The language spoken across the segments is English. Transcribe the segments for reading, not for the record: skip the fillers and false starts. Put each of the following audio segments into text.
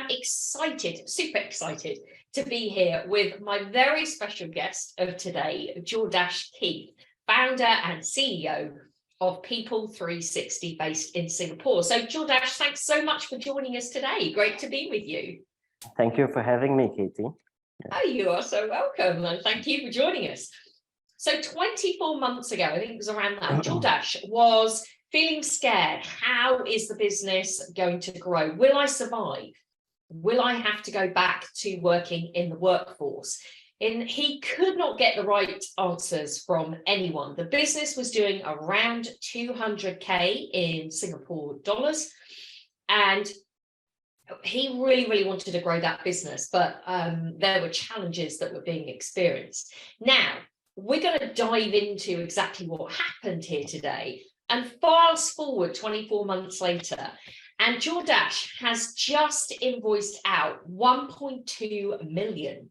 am excited, super excited to be here with my very special guest of today, Jordache Keith, founder and CEO of People 360 based in Singapore. So Jordache, thanks so much for joining us today. Great to be with you. Thank you for having me, Katie. Oh, you are so welcome, and thank you for joining us. So 24 months ago, I think it was around that, Jordache was feeling scared. How is the business going to grow? Will I survive? Will I have to go back to working in the workforce? And he could not get the right answers from anyone. The business was doing around 200K in Singapore dollars. And he really wanted to grow that business, but there were challenges that were being experienced. Now, we're going to dive into exactly what happened here today. And fast forward 24 months later, and Jordache has just invoiced out 1.2 million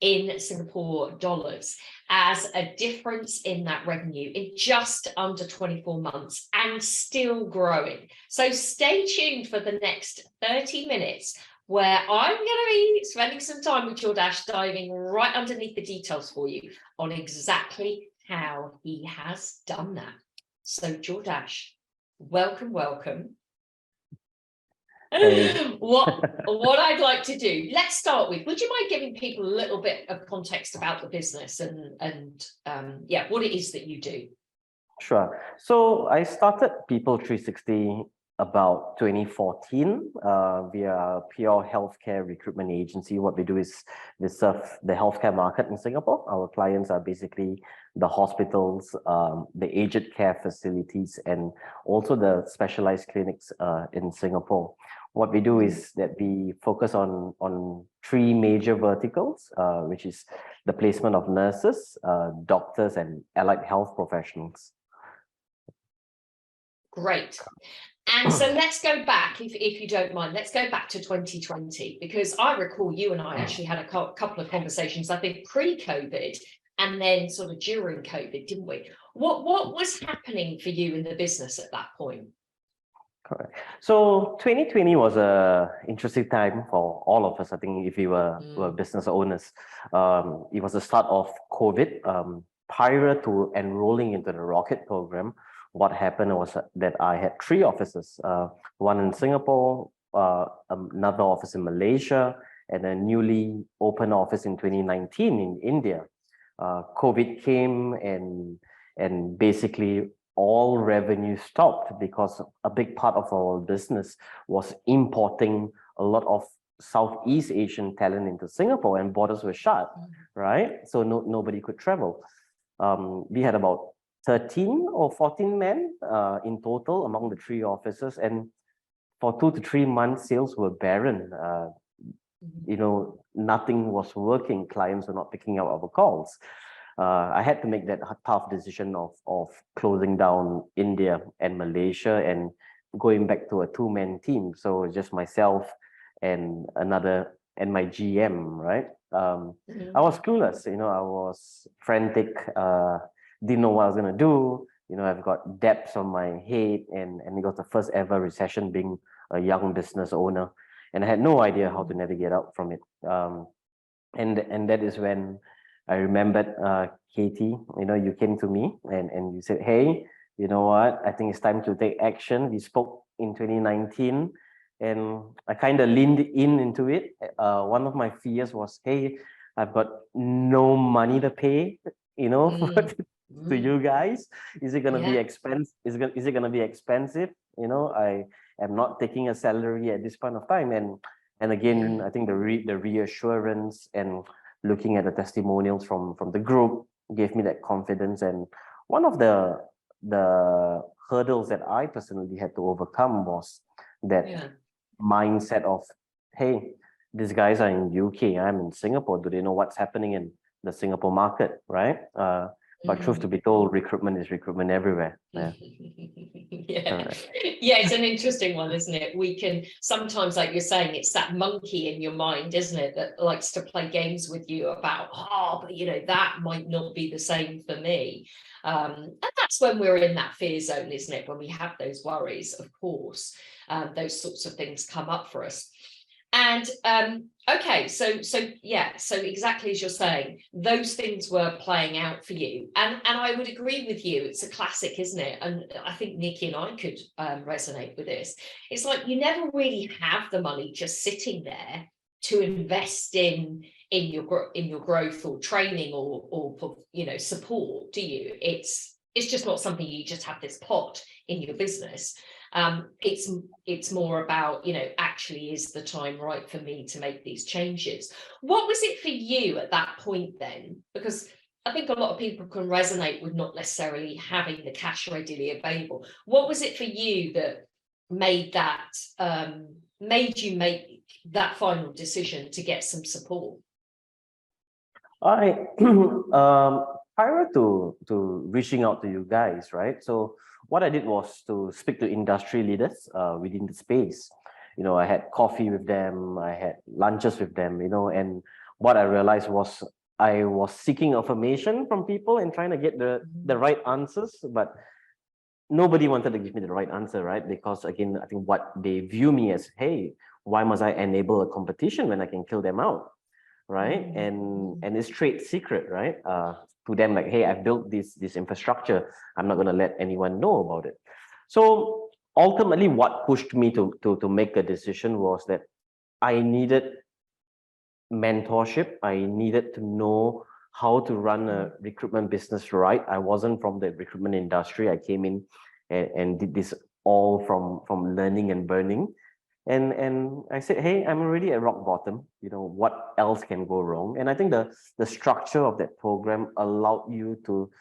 in Singapore dollars as a difference in that revenue in just under 24 months and still growing. So stay tuned for the next 30 minutes where I'm going to be spending some time with Jordache, diving right underneath the details for you on exactly how he has done that. So Jordache, welcome. Hey. What I'd like to do, let's start with, would you mind giving people a little bit of context about the business and what it is that you do? Sure. So I started People 360 about 2014. We are a pure healthcare recruitment agency. What we do is we serve the healthcare market in Singapore. Our clients are basically the hospitals, the aged care facilities, and also the specialized clinics in Singapore. What we do is that we focus on three major verticals, which is the placement of nurses, doctors, and allied health professionals. Great. And so let's go back, if you don't mind, let's go back to 2020, because I recall you and I actually had a couple of conversations, I think pre-COVID and then sort of during COVID, didn't we? What was happening for you in the business at that point? Correct. So 2020 was a interesting time for all of us. I think if we were business owners, it was the start of COVID. Prior to enrolling into the Rockit program, what happened was that I had three offices, one in Singapore, another office in Malaysia, and a newly opened office in 2019 in India. COVID came and basically all revenue stopped because a big part of our business was importing a lot of Southeast Asian talent into Singapore, and borders were shut, right? So nobody could travel. We had about 13 or 14 men in total among the three offices, and for 2 to 3 months, sales were barren. Nothing was working. Clients were not picking up our calls. I had to make that tough decision of closing down India and Malaysia and going back to a two-man team. So just myself and my GM, right? I was clueless, I was frantic, didn't know what I was going to do. I've got debts on my head, and it was the first ever recession being a young business owner. And I had no idea how to navigate out from it. And that is when I remembered, Katie, you came to me and you said, hey, you know what? I think it's time to take action. We spoke in 2019 and I kind of leaned into it. One of my fears was, hey, I've got no money to pay, to you guys. Is it going to be expensive? Is it going to be expensive? I am not taking a salary at this point of time. And again, I think the reassurance and looking at the testimonials from the group gave me that confidence. And one of the hurdles that I personally had to overcome was that mindset of, hey, these guys are in UK, I'm in Singapore. Do they know what's happening in the Singapore market, right? But truth to be told, recruitment is recruitment everywhere. It's an interesting one, isn't it? We can sometimes, like you're saying, it's that monkey in your mind, isn't it, that likes to play games with you about, but that might not be the same for me. And that's when we're in that fear zone, isn't it? When we have those worries, of course, those sorts of things come up for us. And okay, so yeah, so exactly as you're saying, those things were playing out for you, and I would agree with you. It's a classic, isn't it? And I think Nikki and I could resonate with this. It's like you never really have the money just sitting there to invest in your growth or training or support, do you? It's just not something you just have this pot in your business. It's more about, actually, is the time right for me to make these changes? What was it for you at that point then? Because I think a lot of people can resonate with not necessarily having the cash readily available. What was it for you that made you make that final decision to get some support? Prior to reaching out to you guys, right? So what I did was to speak to industry leaders within the space. I had coffee with them, I had lunches with them, and what I realized was I was seeking affirmation from people and trying to get the right answers, but nobody wanted to give me the right answer, right? Because again, I think what they view me as, hey, why must I enable a competition when I can kill them out? Right? And it's trade secret, right? To them, like, hey, I've built this infrastructure. I'm not going to let anyone know about it. So ultimately, what pushed me to make a decision was that I needed mentorship. I needed to know how to run a recruitment business right. I wasn't from the recruitment industry. I came in and did this all from learning and burning. And I said, hey, I'm already at rock bottom. What else can go wrong? And I think the structure of that program allowed you to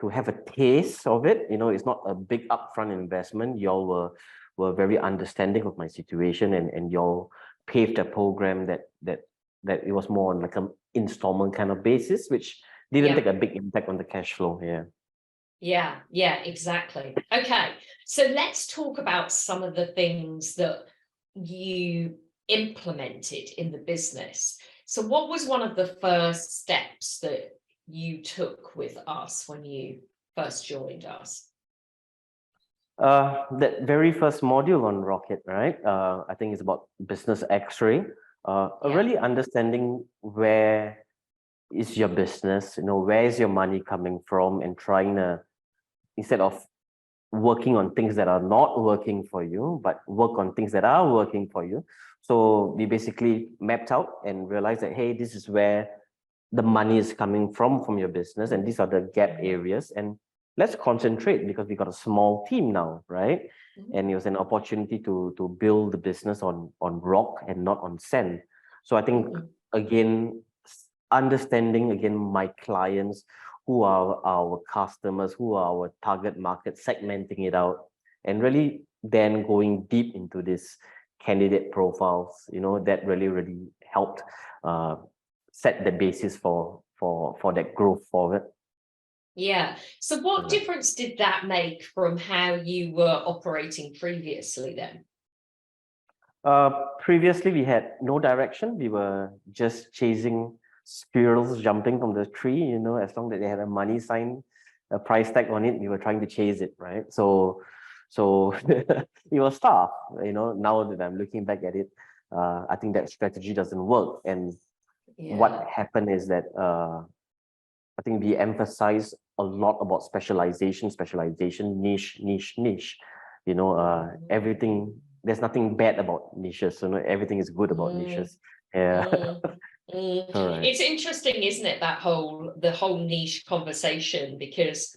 have a taste of it. It's not a big upfront investment. Y'all were very understanding of my situation, and y'all paved a program that it was more on like an installment kind of basis, which didn't take a big impact on the cash flow. Yeah, exactly. Okay, so let's talk about some of the things that you implemented in the business. So what was one of the first steps that you took with us when you first joined us? That very first module on Rockit, right? I think it's about business X-ray. Really understanding where is your business, where is your money coming from, and trying to, instead of working on things that are not working for you, but work on things that are working for you. So we basically mapped out and realized that, hey, this is where the money is coming from your business, and these are the gap areas, and let's concentrate, because we got a small team now, right? And it was an opportunity to build the business on rock and not on sand. So I think, again, understanding my clients, who are our customers, who are our target market, segmenting it out, and really then going deep into this candidate profiles, that really helped set the basis for that growth forward. Yeah. So what difference did that make from how you were operating previously then? Previously, we had no direction. We were just chasing squirrels jumping from the tree, as long as they had a money sign, a price tag on it, we were trying to chase it, right? So it was tough, now that I'm looking back at it, I think that strategy doesn't work. And what happened is that I think we emphasize a lot about specialization, niche. Everything, there's nothing bad about niches, everything is good about niches. It's interesting, isn't it, the whole niche conversation, because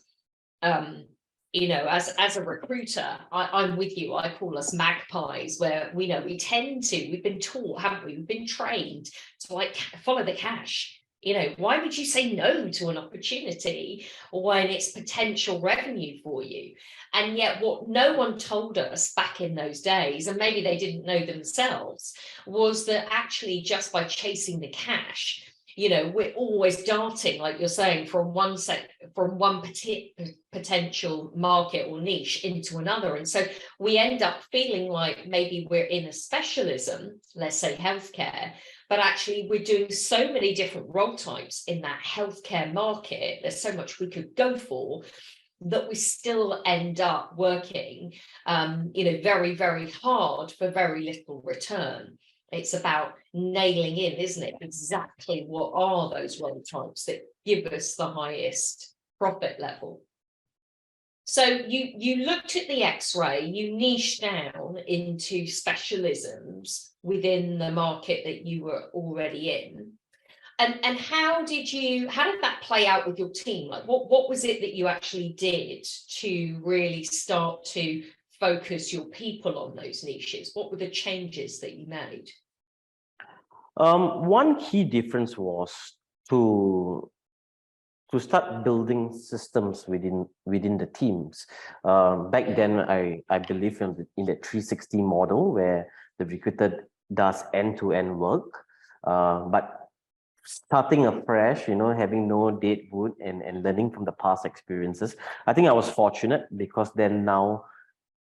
as a recruiter, I'm with you. I call us magpies, where we've been taught, haven't we? We've been trained to follow the cash. Why would you say no to an opportunity when it's potential revenue for you? And yet what no one told us back in those days, and maybe they didn't know themselves, was that actually just by chasing the cash, we're always darting, like you're saying, from one potential market or niche into another. And so we end up feeling like maybe we're in a specialism, let's say healthcare, but actually we're doing so many different role types in that healthcare market. There's so much we could go for, that we still end up working, very, very hard for very little return. It's about nailing in, isn't it? Exactly what are those role types that give us the highest profit level. So you looked at the X-ray, you niched down into specialisms within the market that you were already in. And how did that play out with your team? Like what was it that you actually did to really start to focus your people on those niches? What were the changes that you made? One key difference was to start building systems within the teams. Back then, I believe in the 360 model where the recruiter does end-to-end work, but starting afresh, having no dead wood and learning from the past experiences. I think I was fortunate because then now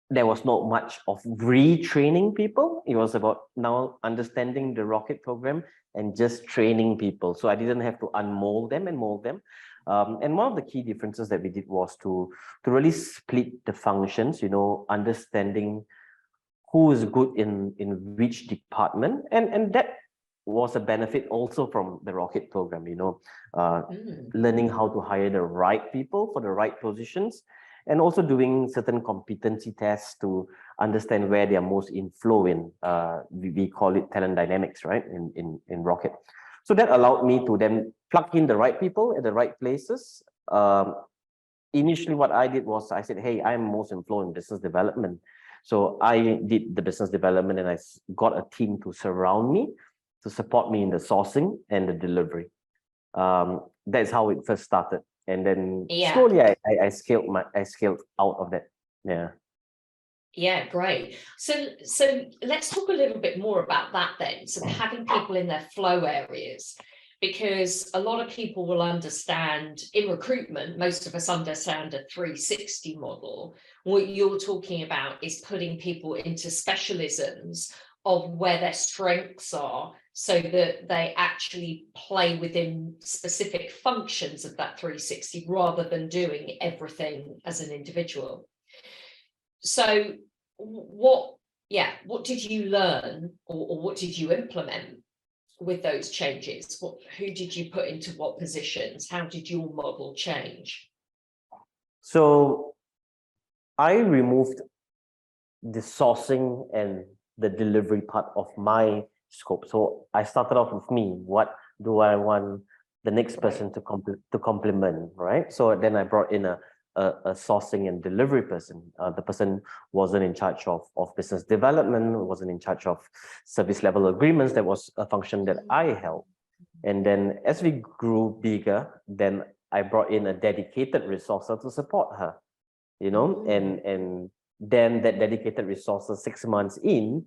there was not much of retraining people. It was about now understanding the Rockit program and just training people. So I didn't have to unmold them and mold them. And one of the key differences that we did was to really split the functions, understanding who is good in which department. And that was a benefit also from the Rockit program, learning how to hire the right people for the right positions, and also doing certain competency tests to understand where they are most in flow in. We call it talent dynamics, right, in Rockit. So that allowed me to then plug in the right people at the right places. Initially, what I did was I said, hey, I'm most in flow in business development. So I did the business development and I got a team to surround me, to support me in the sourcing and the delivery. That's how it first started. And then slowly I scaled out of that. Yeah. Yeah, great. So let's talk a little bit more about that then. So having people in their flow areas, because a lot of people will understand in recruitment, most of us understand a 360 model. What you're talking about is putting people into specialisms of where their strengths are so that they actually play within specific functions of that 360 rather than doing everything as an individual. So what did you learn or what did you implement with those changes? Who did you put into what positions? How did your model change? So I removed the sourcing and the delivery part of my scope. So I started off with me. What do I want the next person to complement, right? So then I brought in a sourcing and delivery person. The person wasn't in charge of business development, wasn't in charge of service level agreements. That was a function that I held. And then as we grew bigger, then I brought in a dedicated resourcer to support her, and then that dedicated resourcer 6 months in,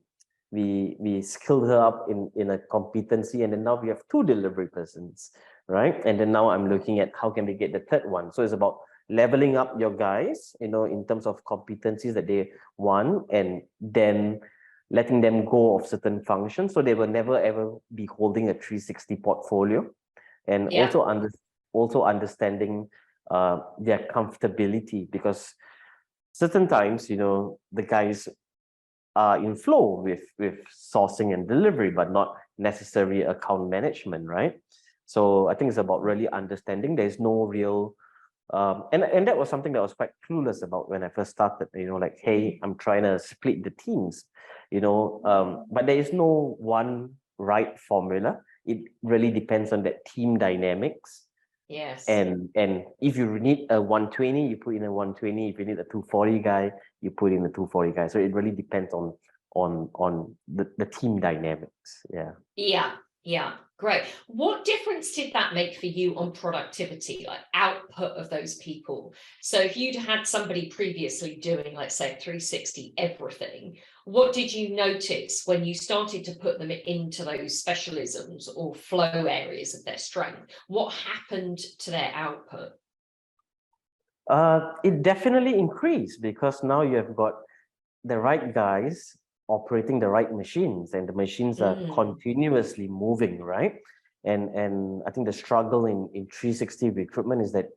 we skilled her up in a competency, and then now we have 2 delivery persons, right? And then now I'm looking at how can we get the 3rd one. So it's about leveling up your guys, in terms of competencies that they want, and then letting them go of certain functions so they will never ever be holding a 360 portfolio, and also understanding their comfortability, because certain times, the guys are in flow with sourcing and delivery, but not necessarily account management, right? So I think it's about really understanding there's no real and that was something that I was quite clueless about when I first started, like, hey, I'm trying to split the teams, but there is no one right formula. It really depends on that team dynamics. Yes. And if you need a 120, you put in a 120. If you need a 240 guy, you put in a 240 guy. So it really depends on the team dynamics. Yeah, great. What difference did that make for you on productivity, like output of those people? So if you'd had somebody previously doing, let's say, 360 everything, what did you notice when you started to put them into those specialisms or flow areas of their strength? What happened to their output? It definitely increased, because now you have got the right guys operating the right machines, and the machines are continuously moving, right? And I think the struggle in 360 recruitment is that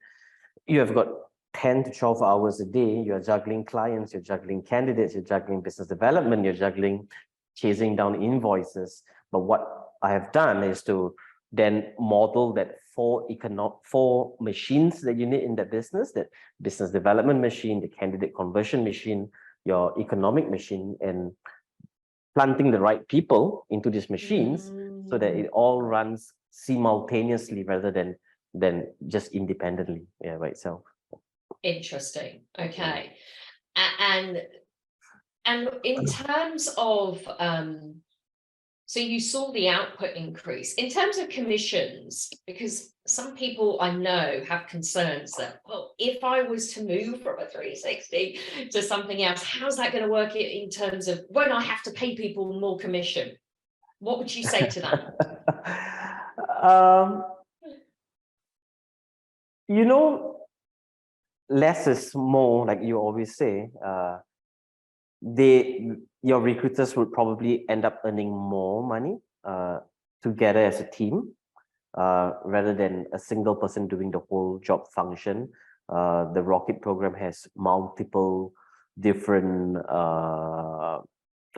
you have got 10 to 12 hours a day. You're juggling clients, you're juggling candidates, you're juggling business development, you're juggling chasing down invoices. But what I have done is to then model that four machines that you need in that business, that business development machine, the candidate conversion machine, your economic machine, and planting the right people into these machines so that it all runs simultaneously rather than just independently. Yeah, right. So interesting. Okay. And in terms of so you saw the output increase in terms of commissions, because some people I know have concerns that, well, if I was to move from a 360 to something else, how's that going to work in terms of when I have to pay people more commission? What would you say to that? You know, less is more, like you always say. Your recruiters would probably end up earning more money together as a team rather than a single person doing the whole job function. The Rockit program has multiple different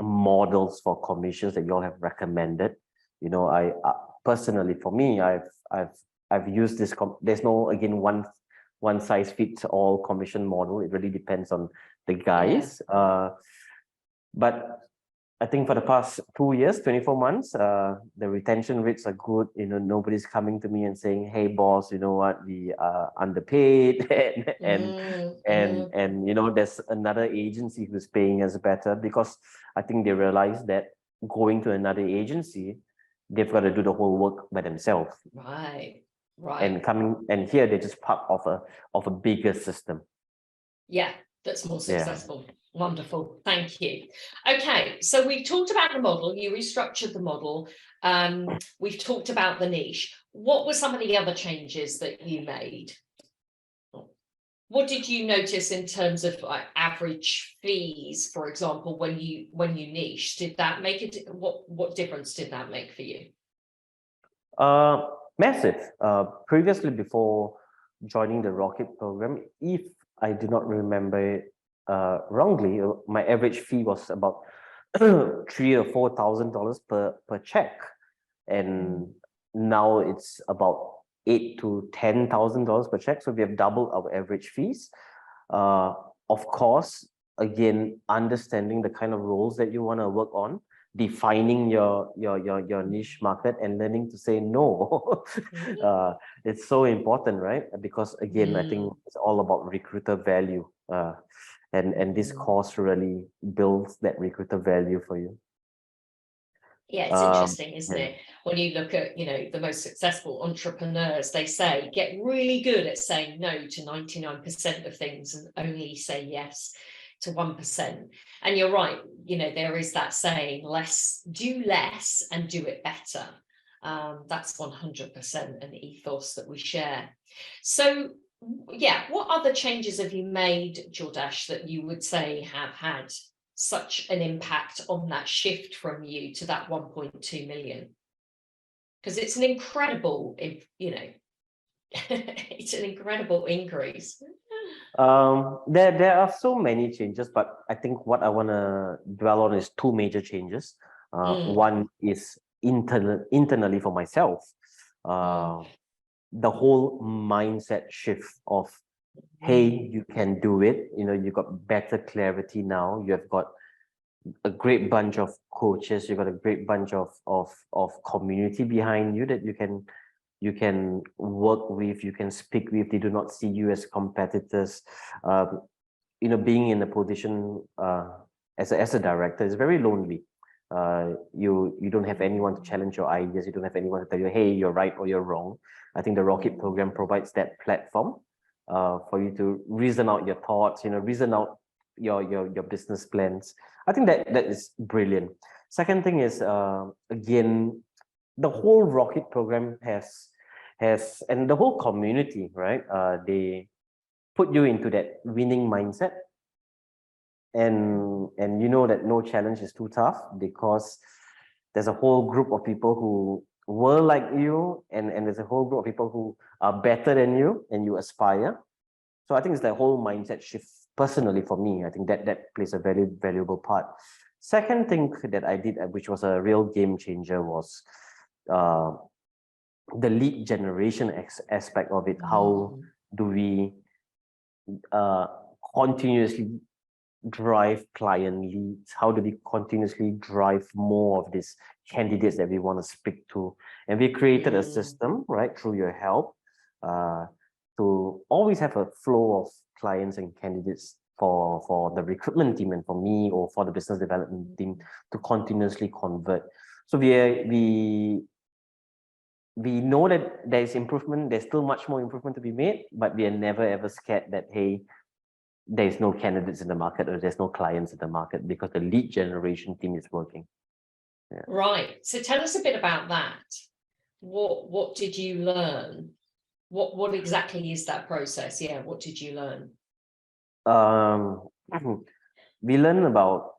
models for commissions that you all have recommended. You know, I personally, for me, I've used this. There's no, again, one size fits all commission model. It really depends on the guys. But I think for the past 2 years, 24 months, the retention rates are good. You know, nobody's coming to me and saying, "Hey, boss, you know what? We are underpaid," and you know, there's another agency who's paying us better, because I think they realize that going to another agency, they've got to do the whole work by themselves. Right. And here they're just part of a bigger system. Yeah, that's more successful. Yeah. Wonderful. Thank you. Okay, so we've talked about the model. You restructured the model. We've talked about the niche. What were some of the other changes that you made? What did you notice in terms of average fees, for example, when you niche? Did that make it? What difference did that make for you? Massive. Previously, before joining the Rockit program, if I do not remember wrongly, my average fee was about $3,000 or $4,000 per check, and now it's about $8,000 to $10,000 per check. So we have doubled our average fees. Of course, again, understanding the kind of roles that you want to work on, defining your niche market, and learning to say no. It's so important, right? Because again, I think it's all about recruiter value. And this course really builds that recruiter value for you. Yeah, it's interesting, isn't it? When you look at, you know, the most successful entrepreneurs, they say, get really good at saying no to 99% of things and only say yes to 1%. And you're right, you know, there is that saying, do less and do it better. That's 100% an ethos that we share. So yeah, what other changes have you made, Jordache, that you would say have had such an impact on that shift from you to that 1.2 million? Because it's an incredible, you know, it's an incredible increase. There are so many changes, but I think what I want to dwell on is two major changes. One is internally for myself. The whole mindset shift of, hey, you can do it. You know, you've got better clarity now. You have got a great bunch of coaches. You've got a great bunch of community behind you that you can work with, you can speak with. They do not see you as competitors. You know, being in a position as a director is very lonely. You don't have anyone to challenge your ideas. You don't have anyone to tell you, hey, you're right or you're wrong. I think the Rockit program provides that platform for you to reason out your thoughts, you know, reason out your business plans. I think that is brilliant. Second thing is, again, the whole Rockit program has and the whole community, right? They put you into that winning mindset, and you know that no challenge is too tough, because there's a whole group of people who were like you, and there's a whole group of people who are better than you, and you aspire. So I think it's that whole mindset shift. Personally, for me, I think that plays a very valuable part. Second thing that I did, which was a real game changer, was the lead generation aspect of it. How do we continuously drive client leads? How do we continuously drive more of these candidates that we want to speak to? And we created a system, right, through your help, to always have a flow of clients and candidates for the recruitment team and for me, or for the business development team, to continuously convert. So we know that there is improvement. There's still much more improvement to be made, but we are never ever scared that, hey, there's no candidates in the market or there's no clients in the market, because the lead generation team is working. Yeah. Right. So tell us a bit about that. What did you learn? What exactly is that process? Yeah, what did you learn? We learn about,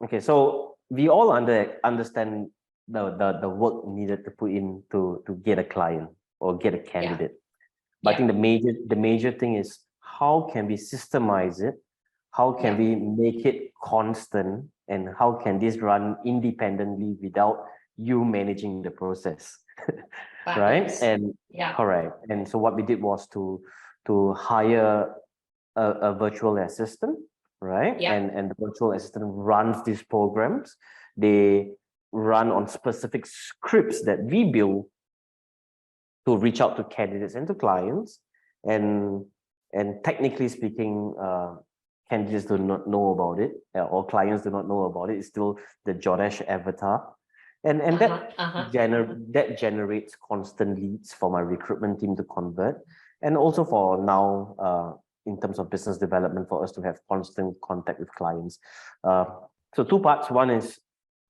okay, so we all understand the work needed to put in to get a client or get a candidate. But I think the major thing is, how can we systemize it? How can we make it constant? And how can this run independently without you managing the process? Right? And correct. And so what we did was to hire a virtual assistant, right? And the virtual assistant runs these programs. They run on specific scripts that we build to reach out to candidates and to clients. And technically speaking, candidates do not know about it, or clients do not know about it. It's still the Jordache avatar. And that generates constant leads for my recruitment team to convert. And also for now, in terms of business development, for us to have constant contact with clients. So two parts. One is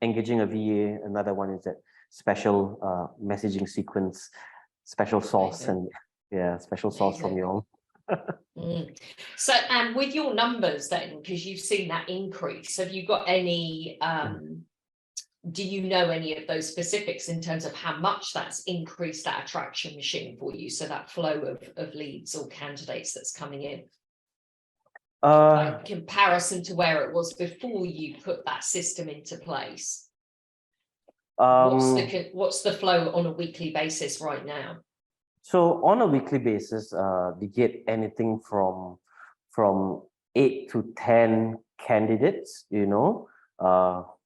engaging a VA. Another one is that special messaging sequence, special sauce, and special sauce from your own. So, and with your numbers then, because you've seen that increase, have you got any, do you know any of those specifics in terms of how much that's increased that attraction machine for you? So that flow of leads or candidates that's coming in, like comparison to where it was before you put that system into place. What's the flow on a weekly basis right now? So on a weekly basis, we get anything from 8 to 10 candidates,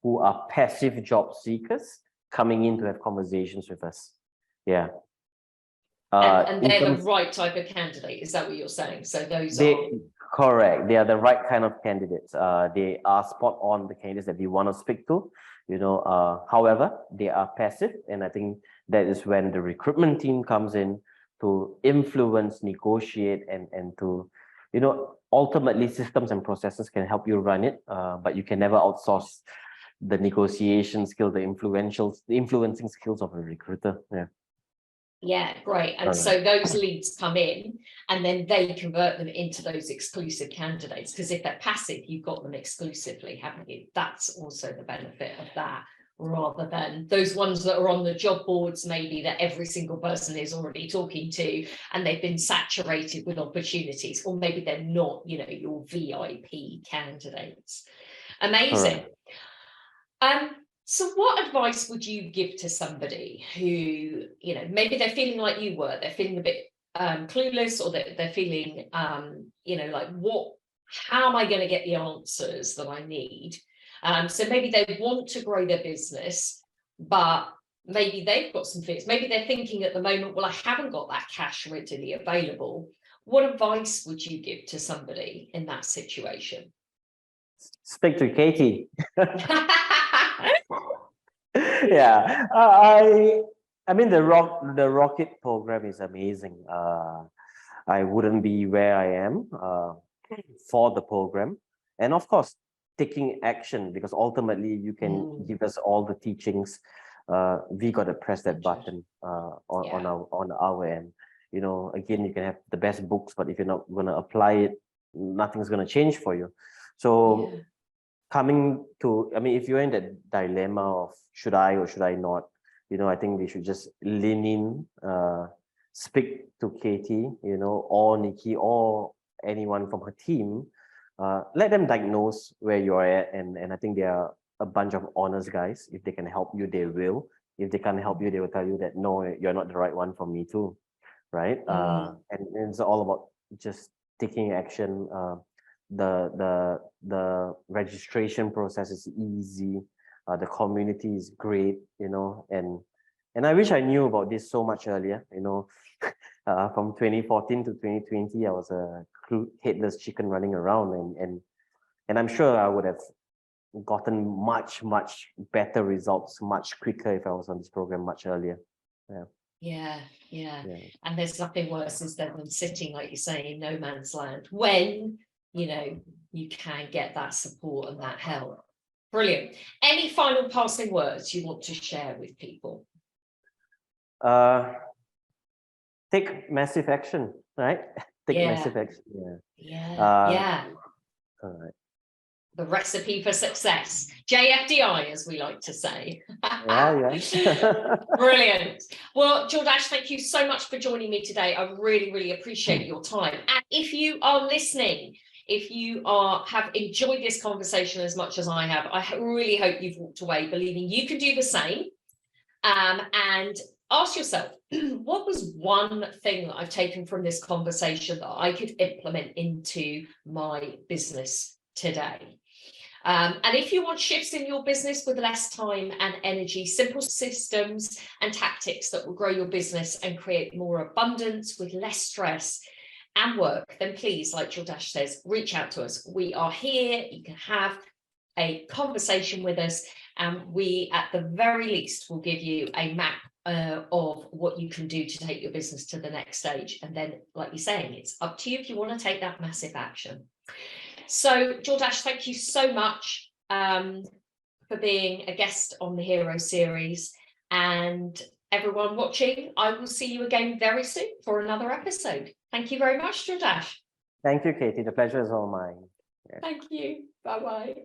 who are passive job seekers coming in to have conversations with us. Yeah. And they're the right type of candidate. Is that what you're saying? So those are correct. They are the right kind of candidates. They are spot on the candidates that we want to speak to. However, they are passive, and I think that is when the recruitment team comes in to influence, negotiate, and to, ultimately systems and processes can help you run it, but you can never outsource the negotiation skill, the influencing skills of a recruiter. Yeah, great. And so those leads come in, and then they convert them into those exclusive candidates, because if they're passive, you've got them exclusively, haven't you? That's also the benefit of that, rather than those ones that are on the job boards, maybe that every single person is already talking to, and they've been saturated with opportunities, or maybe they're not, your VIP candidates. Amazing. So what advice would you give to somebody who, maybe they're feeling like you were, they're feeling a bit clueless, or they're feeling, like, how am I going to get the answers that I need? So maybe they want to grow their business, but maybe they've got some fears. Maybe they're thinking at the moment, well, I haven't got that cash readily available. What advice would you give to somebody in that situation? Speak to Katie. Yeah, I mean, the Rockit program is amazing. I wouldn't be where I am for the program, and of course taking action, because ultimately you can give us all the teachings. We got to press that button on our end. Again, you can have the best books, but if you're not going to apply it, nothing's going to change for you. So coming to, if you're in that dilemma of should I or should I not, I think we should just lean in, speak to Katie, or Nikki, or anyone from her team let them diagnose where you are at, and I think they are a bunch of honest guys. If they can help you, they will. If they can't help you, they will tell you that no, you're not the right one for me too, right? And it's all about just taking action. The registration process is easy. The community is great, and I wish I knew about this so much earlier. From 2014 to 2020, I was a headless chicken running around, and I'm sure I would have gotten much better results much quicker if I was on this program much earlier. Yeah. And there's nothing worse than sitting, like you say, in no man's land when you can get that support and that help. Brilliant. Any final passing words you want to share with people? Take massive action, right? Take massive action. Yeah. All right. The recipe for success. JFDI, as we like to say. Yeah. Brilliant. Well, Jordache, thank you so much for joining me today. I really appreciate your time. And if you are listening, if you have enjoyed this conversation as much as I have, I really hope you've walked away believing you can do the same. And ask yourself, what was one thing that I've taken from this conversation that I could implement into my business today? And if you want shifts in your business with less time and energy, simple systems and tactics that will grow your business and create more abundance with less stress and work, then please, like Jordache says, reach out to us. We are here. You can have a conversation with us, and we, at the very least, will give you a map of what you can do to take your business to the next stage. And then, like you're saying, it's up to you if you want to take that massive action. So, Jordache, thank you so much for being a guest on the Hero series. And everyone watching, I will see you again very soon for another episode. Thank you very much, Jordache. Thank you, Katie. The pleasure is all mine. Thank you. Bye-bye.